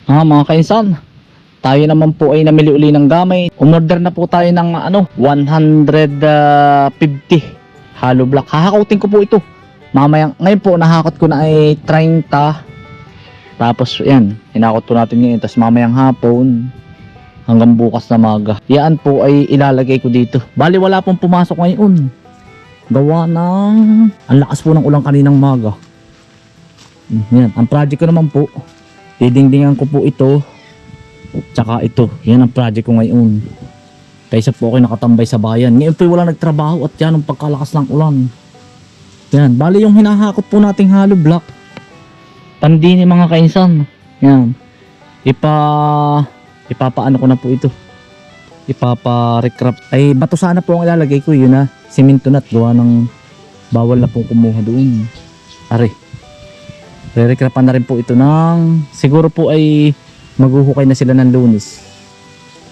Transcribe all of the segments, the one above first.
Mga kainsan, tayo naman po ay namili uli ng gamay. Umorder na po tayo ng 150 hollow block. Hahakutin ko po ito. Mamaya, ngayon po nahakot ko na ay 30. Tapos yan, hinakot po natin ngayon. Tapos mamayang hapon hanggang bukas na maga. Yan po ay ilalagay ko dito. Bali wala pong pumasok ngayon. Gawa ng ang lakas po ng ulang kaninang maga. Yan, ang project ko naman po, didingdingan ko po ito tsaka ito. Yan ang project ko ngayon. Kaysa po ako nakatambay sa bayan. Ngayon po wala nagtrabaho at yan ang pagkalakas ng ulan. Yan, bali yung hinahakot po nating hollow block, pandini mga kainsan. Yan, ipapaano ko na po ito, ipapa-recraft. Ay bato sana po ang ilalagay ko, yun na simento na at gawa ng bawal na pong kumuha doon. Are, re-recraftan na rin po ito ng siguro po ay maghuhukay na sila ng Lunes.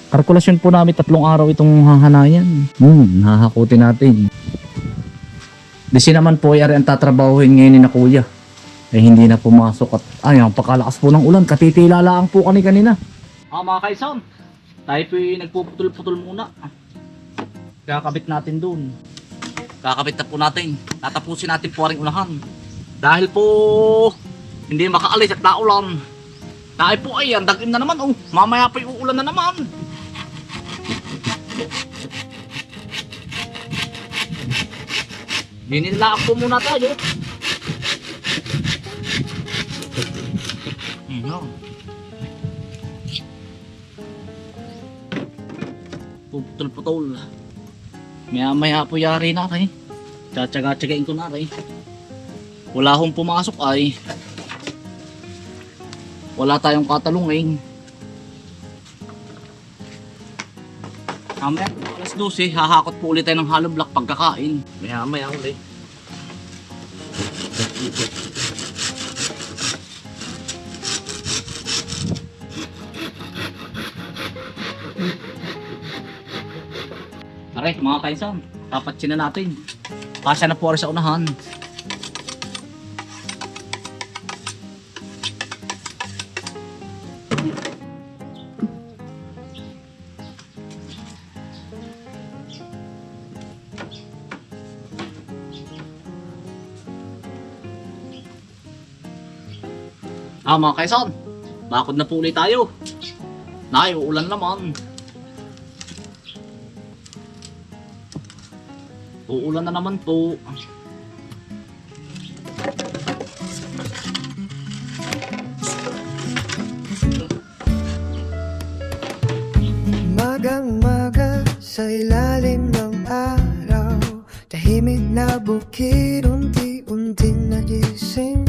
Kalkulasyon po namin 3 araw itong hahanayan. Hahakutin natin. Disi naman po ay ari ang tatrabahuhin ngayon ni na kuya. Eh hindi na pumasok at ang pakalakas po ng ulan. Katitilalaan po kanina. Mga kaisan, tayo po ay nagpuputol-putol muna. Kakabit natin dun. Kakabit na po natin. Tatapusin natin po rin unahan. Dahil po hindi makaalis at naulan. Dahil po ay ang dagim na naman. Mamaya pa uulan na naman. Dinilaak po muna tayo. Putol-putol. Maya po yari na kayo. Tsatsaga-tsagain ko na kayo. Wala akong pumasok ay wala tayong katalungin. Mamaya alas 12 hahakot po ulit tayo ng hollow block pagkakain. Maya ulit. Aray mga kainsan, tapatsin na natin. Kasya na po rin sa unahan. Mga kaisan, bakod na po ulit tayo. Uulan naman. Uulan na naman po. Magang-maga sa ilalim ng araw, tahimik na bukid unti-unting nagising.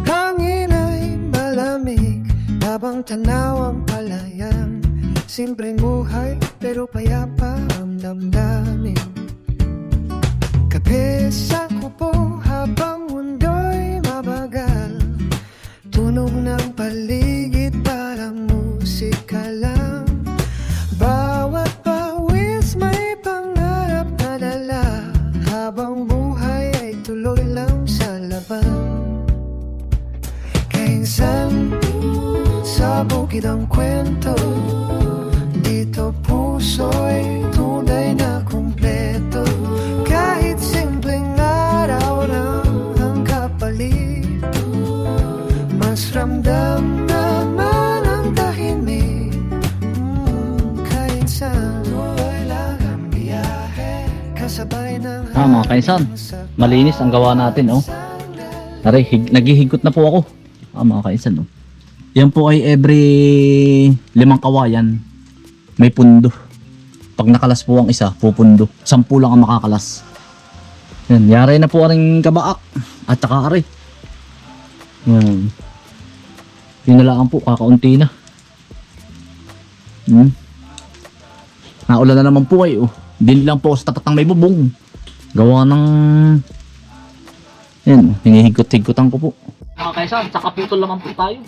Hangin ay malamig, habang tanaw ang palayan. Simpleng buhay pero payapa ang damdamin. Kape sa kupo habang mundo'y mabagal. Tunog ng paligid parang musika lang. Bawat pawis may pangarap na dala, habang buhay ay tuloy lang sa laban. Kainsan, sa bukid ang kwento. Dito puso'y tunay na kumpleto. Kahit simpleng araw lang ang kapalit, mas ramdam naman ang tahimik. Kainsan, tuloy lang ang biyahe, kasabay ng Mga kainsan, malinis ang gawa natin. Aray, naghihigot na po ako. Mga kainsan. Yan po ay every 5 kawayan may pundo. Pag nakalas po ang isa, pupundo. 10 lang ang makakalas. Yan, yari na po ang kabaak. At saka aray. Yan. Pinalaan po, kakaunti na. Naulan na naman po ay. Din lang po sa tapat ng may bubong. Gawa ng yan, hinihigot-higutan ko po. Mga kaisan, sa kaputol naman po tayo.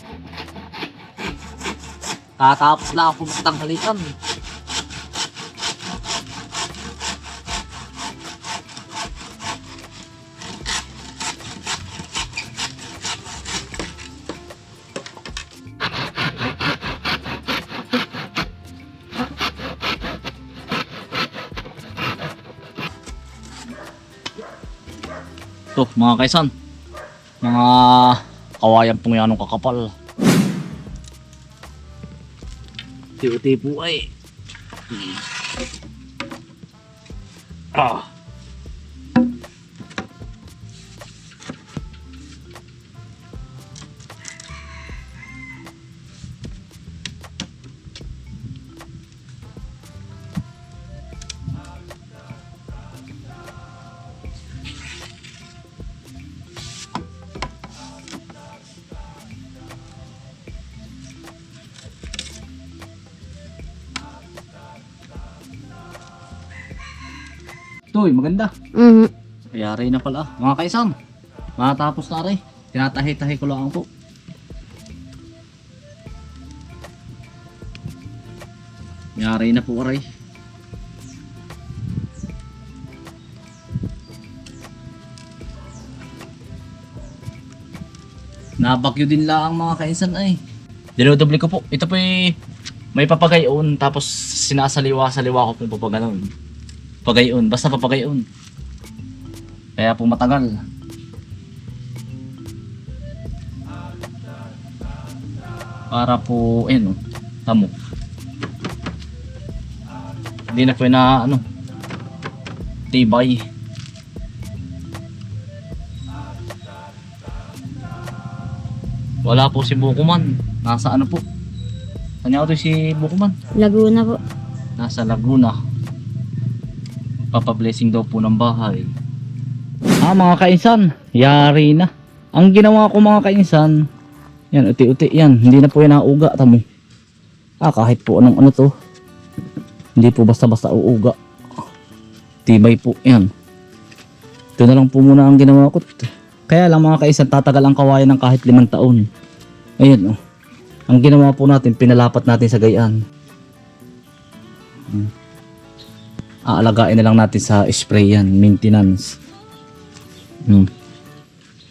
Tatapos lang po tanghalian. Ito mga kaisan, mga kawayan pong yanong kakapal. Ti-uti po ay. Ah. Toy, maganda. Yari na pala. Mga kaisang, matapos na rin. Tinatahi-tahi ko lang po. Yari na po aray. Nabakyo din lang mga kainsan ay. Dinodoble ko po. Ito po may papagayon tapos sinasaliwa-saliwa ko po papaganon. Pagayon, basta papagayon. Kaya po matagal. Para po, ayun o, tamo. Hindi na po na, ano, tibay. Wala po si Bukuman. Nasa ano po? Kanya ko si Bukuman? Laguna po. Nasa Laguna. Papablessing daw po ng bahay. Mga kainsan, yari na. Ang ginawa ko mga kainsan, yan, uti-uti yan. Hindi na po yan nauga, tamo. Kahit po anong ano to. Hindi po basta-basta uuga. Tibay po yan. Ito na lang po muna ang ginawa ko. Kaya lang mga kainsan, tatagal ang kawayan ng kahit 5 taon. Ayun, oh. Ang ginawa po natin, pinalapat natin sa gayaan. Aalagain na lang natin sa spray yan, maintenance.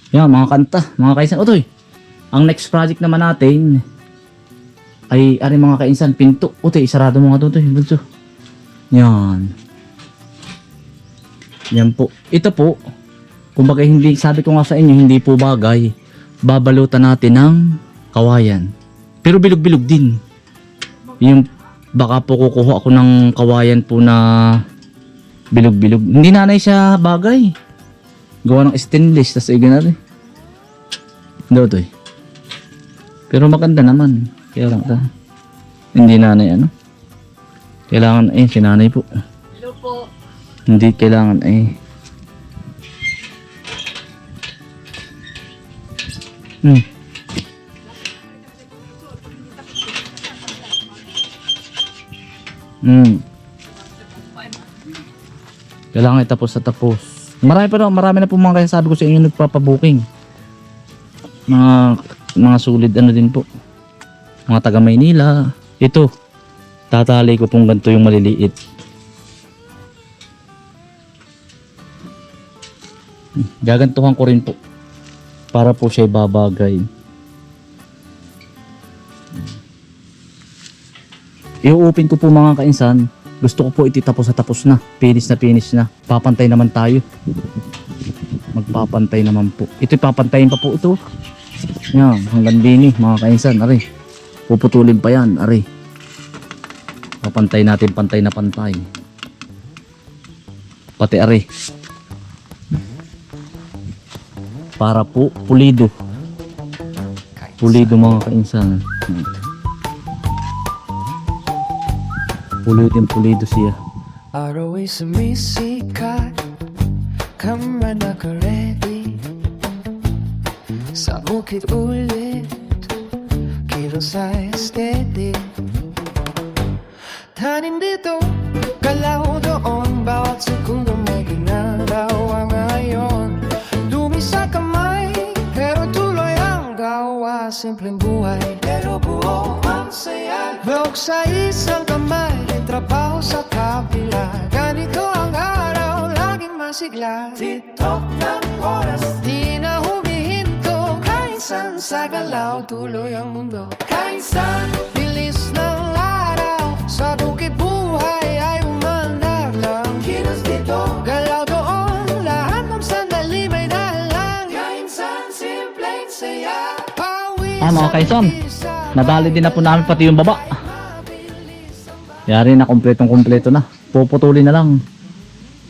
Yan mga kanta, mga kainsan. Otoy, ang next project naman natin ay mga kainsan, pinto. Otoy, isarado mo nga ito. Bunso. Yan. Yan po. Ito po, kumbaga hindi, sabi ko nga sa inyo, hindi po bagay. Babalutan natin ng kawayan. Pero bilog-bilog din. Yung baka po kukuha ako ng kawayan po na bilog-bilog. Hindi nanay siya bagay. Gawa ng stainless. Tapos na rin. Hindi ito eh. Pero maganda naman. Kaya lang ito. Hindi nanay ano. Kailangan si nanay po. Hello po. Hindi kailangan Kailangan itapos sa tapos. Marami na po mga kasasabi ko sa inyo nagpapabooking. Mga sulit ano din po. Mga taga Maynila. Ito. Tatali ko pong ganito yung maliliit. Gagantuhan ko rin po. Para po siya babagay. I-open ko po mga kainsan. Gusto ko po ititapos sa tapos na. Finish na. Papantay naman tayo. Magpapantay naman po. Ito papantayin pa po ito. Yan, hanggang dini mga kainsan. Ari. Puputulin pa yan. Ari. Papantay natin pantay na pantay. Pati ari. Para po pulido. Pulido mga kainsan. Pulido siya. Araw ay sumisikat, kamera naka-ready. Sa bukid ulit, kilos ay steady. Tanin dito, galaw doon, bawat segundo may ginagawa ngayon. Dumi sa kamay, pero tuloy ang gawa. Simpleng buhay, pero buo ang saya. Vlog sa isang kamay, trabaho sa kabila. Ganito ang araw, laging masigla. Titok ng oras, di na humihinto. Kainsan sa galaw, tuloy ang mundo. Kainsan, bilis ng araw. Sa bukid buhay ay umandar lang. Kilos dito, galaw doon. Lahat ng sandali may dahilan. Mga kaisan, nadali din na po namin pati yung baba. Yari na, kompletong-kompleto na. Puputulin na lang.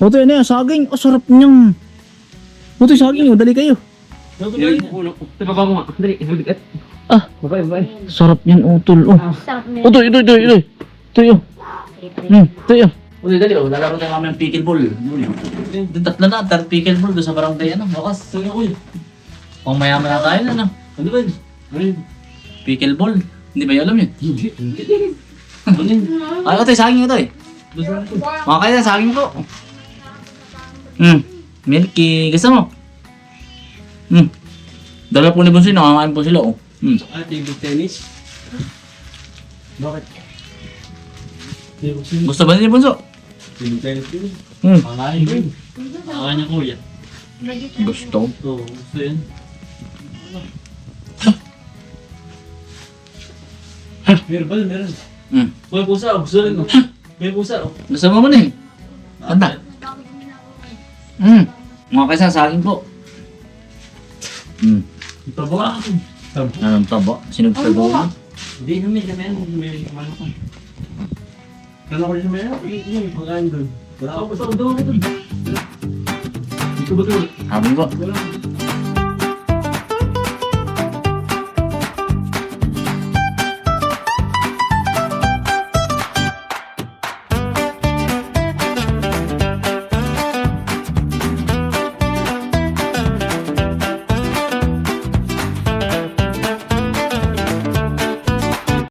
Oto yun na, saging. Oh, sarap niyang. Oto saging, oh, dali kayo. Ah, sarap niyan, utol. Oh. Oto, ito. Ito yun. Ito yun. Uy, dali, oh, lalaro na kami ng pickleball. Tatlo na, pickleball doon sa barangay, ano, bakas. Kung mayaman na tayo na, ano. Ano ba yun? Pickleball. Hindi ba yun alam yun? Ay, ito, saging ito eh. Mga kaya, saging ko. Milky. Gusto mo? Dala po ni Bunso, nakakain po sila, oh. Table tennis? Bakit? Gusto ba ni Bunso? Table tennis yun. Pangain yun. Pangain niya kuya. Gusto. Oo, gusto yun. Meron. May pusa, gusto rin. May pusa, oh. Gusto mo man eh. Ganda. Mga kaysa, saging po. Taba. Anong taba? Sinugsago mo? Hindi namin, may ano ko. Kala ko rin meron. Yung pagkain doon. Wala ako, basta ko doon. Dito ba doon? Sabi ko. Wala.